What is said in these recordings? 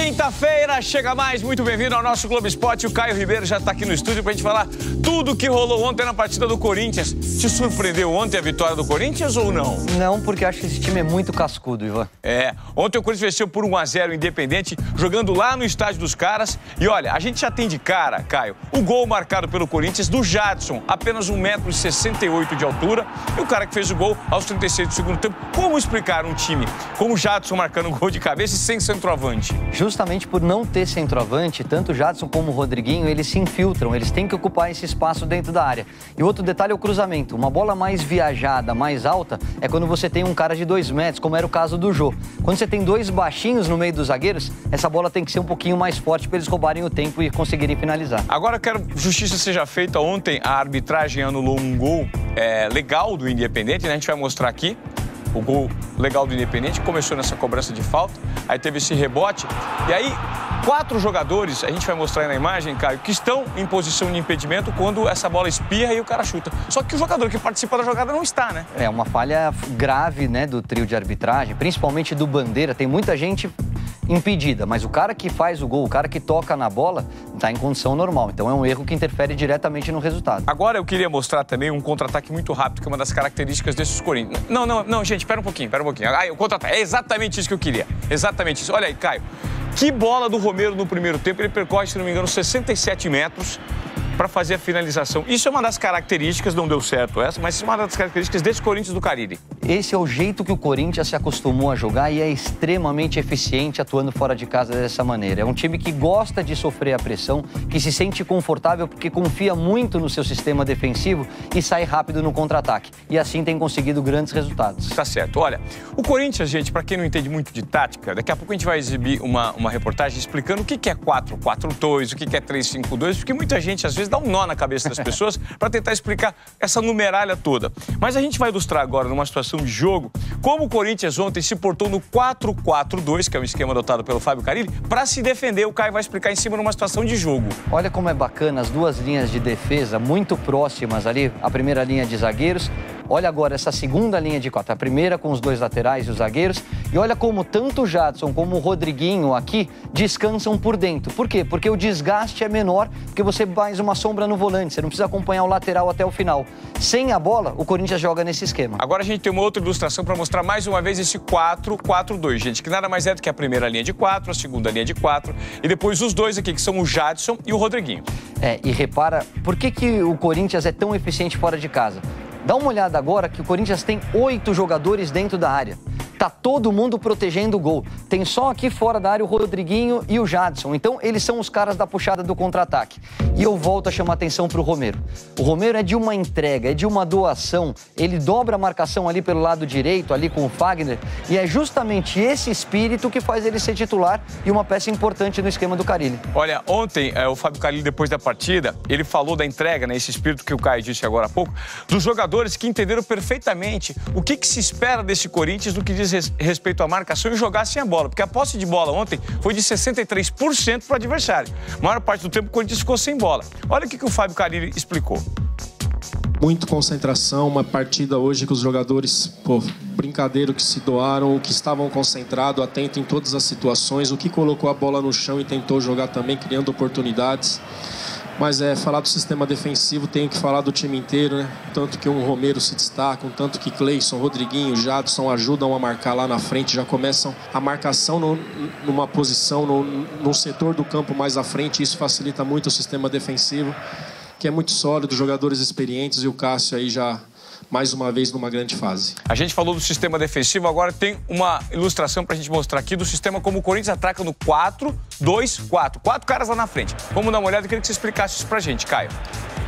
Quinta-feira, chega mais, muito bem-vindo ao nosso Globo Esporte. O Caio Ribeiro já está aqui no estúdio para a gente falar tudo o que rolou ontem na partida do Corinthians. Te surpreendeu ontem a vitória do Corinthians ou não? Não, porque acho que esse time é muito cascudo, Ivan. Ontem o Corinthians venceu por 1-0 Independente, jogando lá no estádio dos caras. E olha, a gente já tem de cara, Caio, o gol marcado pelo Corinthians do Jadson, apenas 1,68 m de altura. E o cara que fez o gol aos 36 do segundo tempo. Como explicar um time como o Jadson marcando um gol de cabeça e sem centroavante? Justamente por não ter centroavante, tanto o Jadson como o Rodriguinho, eles se infiltram, eles têm que ocupar esse espaço dentro da área. E outro detalhe é o cruzamento. Uma bola mais viajada, mais alta, é quando você tem um cara de 2 metros, como era o caso do Jô. Quando você tem dois baixinhos no meio dos zagueiros, essa bola tem que ser um pouquinho mais forte para eles roubarem o tempo e conseguirem finalizar. Agora eu quero que justiça seja feita. Ontem a arbitragem anulou um gol legal do Independente, né? A gente vai mostrar aqui. O gol legal do Independente começou nessa cobrança de falta, aí teve esse rebote, e aí 4 jogadores, a gente vai mostrar aí na imagem, Caio, que estão em posição de impedimento quando essa bola espirra e o cara chuta. Só que o jogador que participa da jogada não está, né? É uma falha grave, né, do trio de arbitragem, principalmente do Bandeira. Tem muita gente impedida, mas o cara que faz o gol, o cara que toca na bola, está em condição normal. Então é um erro que interfere diretamente no resultado. Agora eu queria mostrar também um contra-ataque muito rápido, que é uma das características desses Corinthians. Não, gente, espera um pouquinho. O contra-ataque, é exatamente isso que eu queria. Exatamente isso. Olha aí, Caio. Que bola do Romero no primeiro tempo. Ele percorre, se não me engano, 67 metros para fazer a finalização. Isso é uma das características, não deu certo essa, mas isso é uma das características desse Corinthians do Carille. Esse é o jeito que o Corinthians se acostumou a jogar e é extremamente eficiente atuando fora de casa dessa maneira. É um time que gosta de sofrer a pressão, que se sente confortável porque confia muito no seu sistema defensivo e sai rápido no contra-ataque. E assim tem conseguido grandes resultados. Tá certo. Olha, o Corinthians, gente, para quem não entende muito de tática, daqui a pouco a gente vai exibir uma reportagem explicando o que é 4-4-2, o que é 3-5-2, porque muita gente, às vezes, dá um nó na cabeça das pessoas para tentar explicar essa numeralha toda. Mas a gente vai ilustrar agora, numa situação de jogo, como o Corinthians ontem se portou no 4-4-2, que é o esquema adotado pelo Fábio Carille, para se defender. O Caio vai explicar em cima numa situação de jogo. Olha como é bacana as duas linhas de defesa muito próximas ali, a primeira linha de zagueiros. Olha agora essa segunda linha de 4, a primeira com os 2 laterais e os zagueiros. E olha como tanto o Jadson como o Rodriguinho aqui descansam por dentro. Por quê? Porque o desgaste é menor, porque você faz uma sombra no volante, você não precisa acompanhar o lateral até o final. Sem a bola, o Corinthians joga nesse esquema. Agora a gente tem uma outra ilustração para mostrar mais uma vez esse 4-4-2, gente, que nada mais é do que a primeira linha de 4, a segunda linha de 4 e depois os 2 aqui, que são o Jadson e o Rodriguinho. E repara, por que o Corinthians é tão eficiente fora de casa? Dá uma olhada agora que o Corinthians tem 8 jogadores dentro da área. Tá todo mundo protegendo o gol. Tem só aqui fora da área o Rodriguinho e o Jadson. Então, eles são os caras da puxada do contra-ataque. E eu volto a chamar atenção para o Romero. O Romero é de uma entrega, é de uma doação. Ele dobra a marcação ali pelo lado direito, ali com o Fagner. E é justamente esse espírito que faz ele ser titular e uma peça importante no esquema do Carille. Olha, ontem o Fábio Carille, depois da partida, ele falou da entrega, né, esse espírito que o Caio disse agora há pouco, dos jogadores que entenderam perfeitamente o que se espera desse Corinthians no que diz respeito à marcação e jogar sem a bola. Porque a posse de bola ontem foi de 63% para o adversário. A maior parte do tempo o Corinthians ficou sem bola. Olha o que o Fábio Carille explicou. Muito concentração, uma partida hoje que os jogadores, brincadeiro, que se doaram, que estavam concentrados, atentos em todas as situações, o que colocou a bola no chão e tentou jogar também, criando oportunidades. Mas falar do sistema defensivo, tenho que falar do time inteiro, né? Tanto que um Romero se destaca, tanto que Cleison, Rodriguinho, Jadson ajudam a marcar lá na frente, já começam a marcação numa posição, num setor do campo mais à frente, isso facilita muito o sistema defensivo, que é muito sólido, jogadores experientes e o Cássio aí já mais uma vez numa grande fase. A gente falou do sistema defensivo, agora tem uma ilustração pra gente mostrar aqui do sistema como o Corinthians ataca no 4-2-4. 4 caras lá na frente. Vamos dar uma olhada, eu queria que você explicasse isso pra gente, Caio.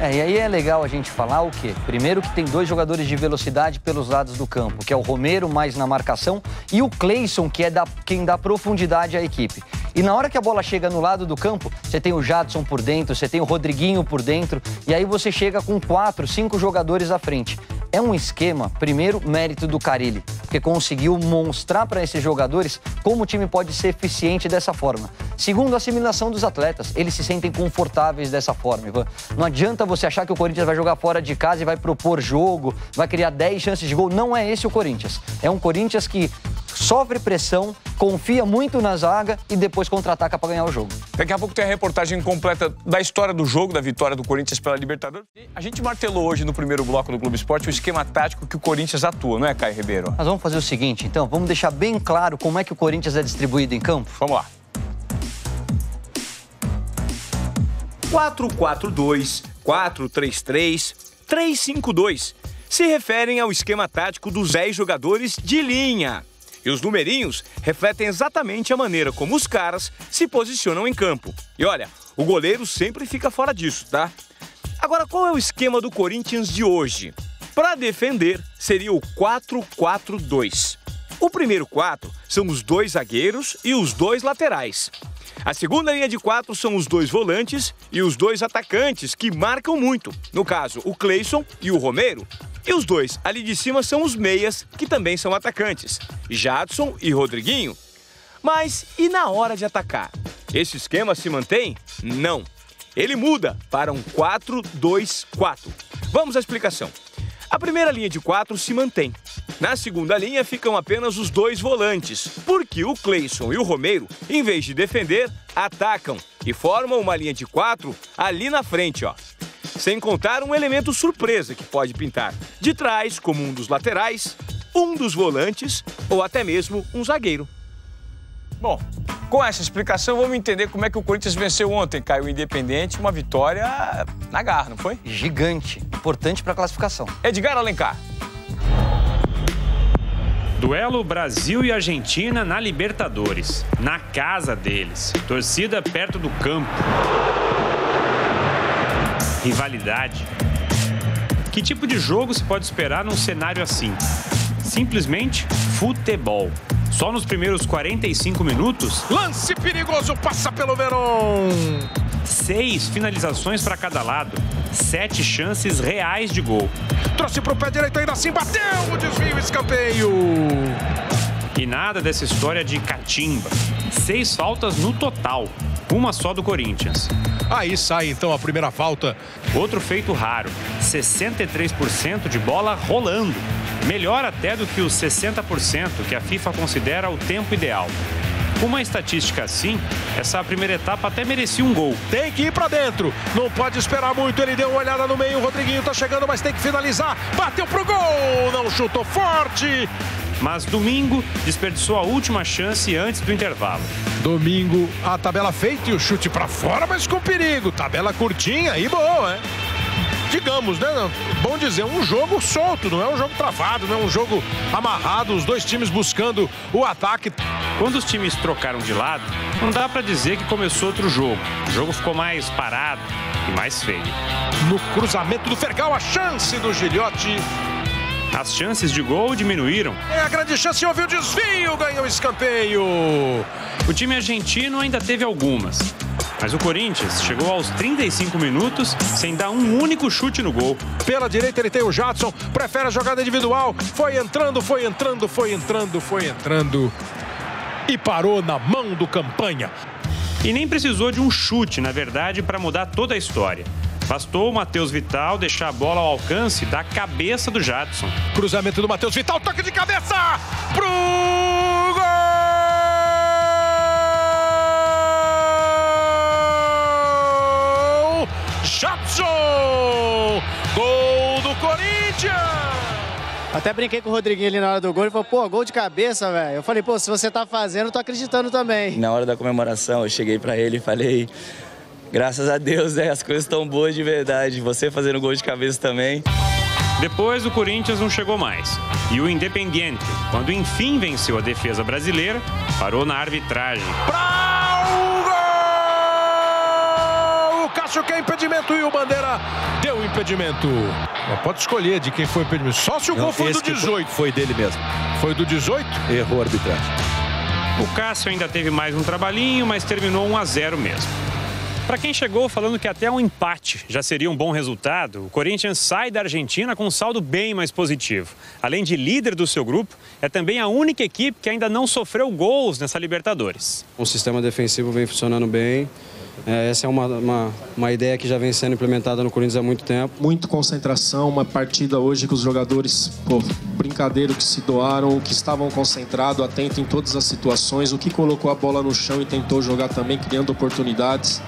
E aí é legal a gente falar o quê? Primeiro que tem 2 jogadores de velocidade pelos lados do campo, que é o Romero mais na marcação e o Cleison, que é quem dá profundidade à equipe. E na hora que a bola chega no lado do campo, você tem o Jadson por dentro, você tem o Rodriguinho por dentro, e aí você chega com 4, 5 jogadores à frente. É um esquema, primeiro, mérito do Carille, porque conseguiu mostrar para esses jogadores como o time pode ser eficiente dessa forma. Segundo, a assimilação dos atletas. Eles se sentem confortáveis dessa forma, Ivan. Não adianta você achar que o Corinthians vai jogar fora de casa e vai propor jogo, vai criar 10 chances de gol. Não é esse o Corinthians. É um Corinthians que sofre pressão, confia muito na zaga e depois contra-ataca para ganhar o jogo. Daqui a pouco tem a reportagem completa da história do jogo, da vitória do Corinthians pela Libertadores. A gente martelou hoje no primeiro bloco do Globo Esporte o esquema tático que o Corinthians atua, não é, Caio Ribeiro? Nós vamos fazer o seguinte, então, vamos deixar bem claro como é que o Corinthians é distribuído em campo? Vamos lá. 4-4-2, 4-3-3, 3-5-2 se referem ao esquema tático dos 10 jogadores de linha. E os numerinhos refletem exatamente a maneira como os caras se posicionam em campo. E olha, o goleiro sempre fica fora disso, tá? Agora, qual é o esquema do Corinthians de hoje? Para defender, seria o 4-4-2. O primeiro 4 são os 2 zagueiros e os 2 laterais. A segunda linha de 4 são os 2 volantes e os 2 atacantes, que marcam muito. No caso, o Cleison e o Romero. E os 2 ali de cima são os meias, que também são atacantes, Jadson e Rodriguinho. Mas e na hora de atacar? Esse esquema se mantém? Não. Ele muda para um 4-2-4. Vamos à explicação. A primeira linha de 4 se mantém. Na segunda linha ficam apenas os 2 volantes, porque o Cleison e o Romero, em vez de defender, atacam e formam uma linha de 4 ali na frente, ó. Sem contar um elemento surpresa que pode pintar de trás, como um dos laterais, um dos volantes ou até mesmo um zagueiro. Bom, com essa explicação, vamos entender como é que o Corinthians venceu ontem, Caio, o Independente, uma vitória na garra, não foi? Gigante, importante para a classificação. Edgar Alencar. Duelo Brasil e Argentina na Libertadores, na casa deles, torcida perto do campo. Rivalidade. Que tipo de jogo se pode esperar num cenário assim? Simplesmente futebol. Só nos primeiros 45 minutos... Lance perigoso, passa pelo Verón. 6 finalizações para cada lado, 7 chances reais de gol. Trouxe para o pé direito, ainda assim bateu o desvio, escanteio. E nada dessa história de catimba. 6 faltas no total, uma só do Corinthians. Aí sai então a primeira falta. Outro feito raro, 63% de bola rolando. Melhor até do que os 60% que a FIFA considera o tempo ideal. Com uma estatística assim, essa primeira etapa até merecia um gol. Tem que ir pra dentro, não pode esperar muito, ele deu uma olhada no meio, o Rodriguinho tá chegando, mas tem que finalizar, bateu pro gol, não chutou forte. Mas domingo desperdiçou a última chance antes do intervalo. Domingo, a tabela feita e o chute pra fora, mas com perigo, tabela curtinha e boa, hein? Digamos, né? Bom dizer, um jogo solto, não é um jogo travado, não é um jogo amarrado, os dois times buscando o ataque. Quando os times trocaram de lado, não dá pra dizer que começou outro jogo. O jogo ficou mais parado e mais feio. No cruzamento do Fergal, a chance do Gilhote. As chances de gol diminuíram. É a grande chance, houve o desvio, ganhou o escanteio. O time argentino ainda teve algumas. Mas o Corinthians chegou aos 35 minutos sem dar um único chute no gol. Pela direita ele tem o Jadson, prefere a jogada individual. Foi entrando. E parou na mão do Campanha. E nem precisou de um chute, na verdade, para mudar toda a história. Bastou o Matheus Vital deixar a bola ao alcance da cabeça do Jadson. Cruzamento do Matheus Vital, toque de cabeça pro gol! Jadson! Gol do Corinthians! Até brinquei com o Rodriguinho ali na hora do gol, ele falou, pô, gol de cabeça, velho. Eu falei, pô, se você tá fazendo, eu tô acreditando também. Na hora da comemoração, eu cheguei pra ele e falei, graças a Deus, né, as coisas estão boas de verdade. Você fazendo gol de cabeça também. Depois o Corinthians não chegou mais. E o Independiente, quando enfim venceu a defesa brasileira, parou na arbitragem. Pra o gol! O Cássio quer impedimento e o Bandeira deu impedimento. Pode escolher de quem foi o impedimento. Só se o gol foi do 18. Foi dele mesmo. Foi do 18? Errou a arbitragem. O Cássio ainda teve mais um trabalhinho, mas terminou 1-0 mesmo. Para quem chegou falando que até um empate já seria um bom resultado, o Corinthians sai da Argentina com um saldo bem mais positivo. Além de líder do seu grupo, é também a única equipe que ainda não sofreu gols nessa Libertadores. O sistema defensivo vem funcionando bem. Essa é uma ideia que já vem sendo implementada no Corinthians há muito tempo. Muito concentração, uma partida hoje que os jogadores brincadeiro que se doaram, que estavam concentrados, atentos em todas as situações, o que colocou a bola no chão e tentou jogar também, criando oportunidades.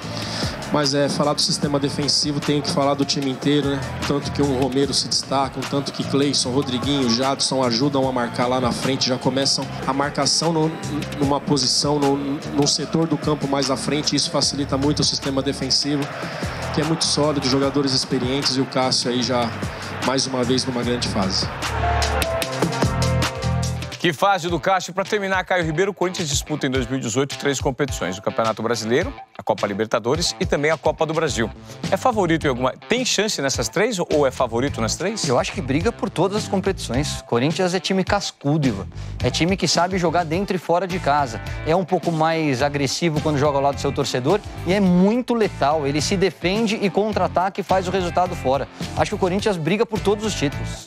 Mas falar do sistema defensivo, tenho que falar do time inteiro, né? Tanto que o Romero se destaca, tanto que Cleison, Rodriguinho, Jadson ajudam a marcar lá na frente, já começam a marcação numa posição, no setor do campo mais à frente, isso facilita muito o sistema defensivo, que é muito sólido, jogadores experientes, e o Cássio aí já, mais uma vez, numa grande fase. Que fase do Cássio. Para terminar, Caio Ribeiro, o Corinthians disputa em 2018 3 competições: o Campeonato Brasileiro, a Copa Libertadores e também a Copa do Brasil. É favorito em alguma... Tem chance nessas 3 ou é favorito nas 3? Eu acho que briga por todas as competições. Corinthians é time cascudo, Ivan. É time que sabe jogar dentro e fora de casa. É um pouco mais agressivo quando joga ao lado do seu torcedor e é muito letal. Ele se defende e contra-ataca e faz o resultado fora. Acho que o Corinthians briga por todos os títulos.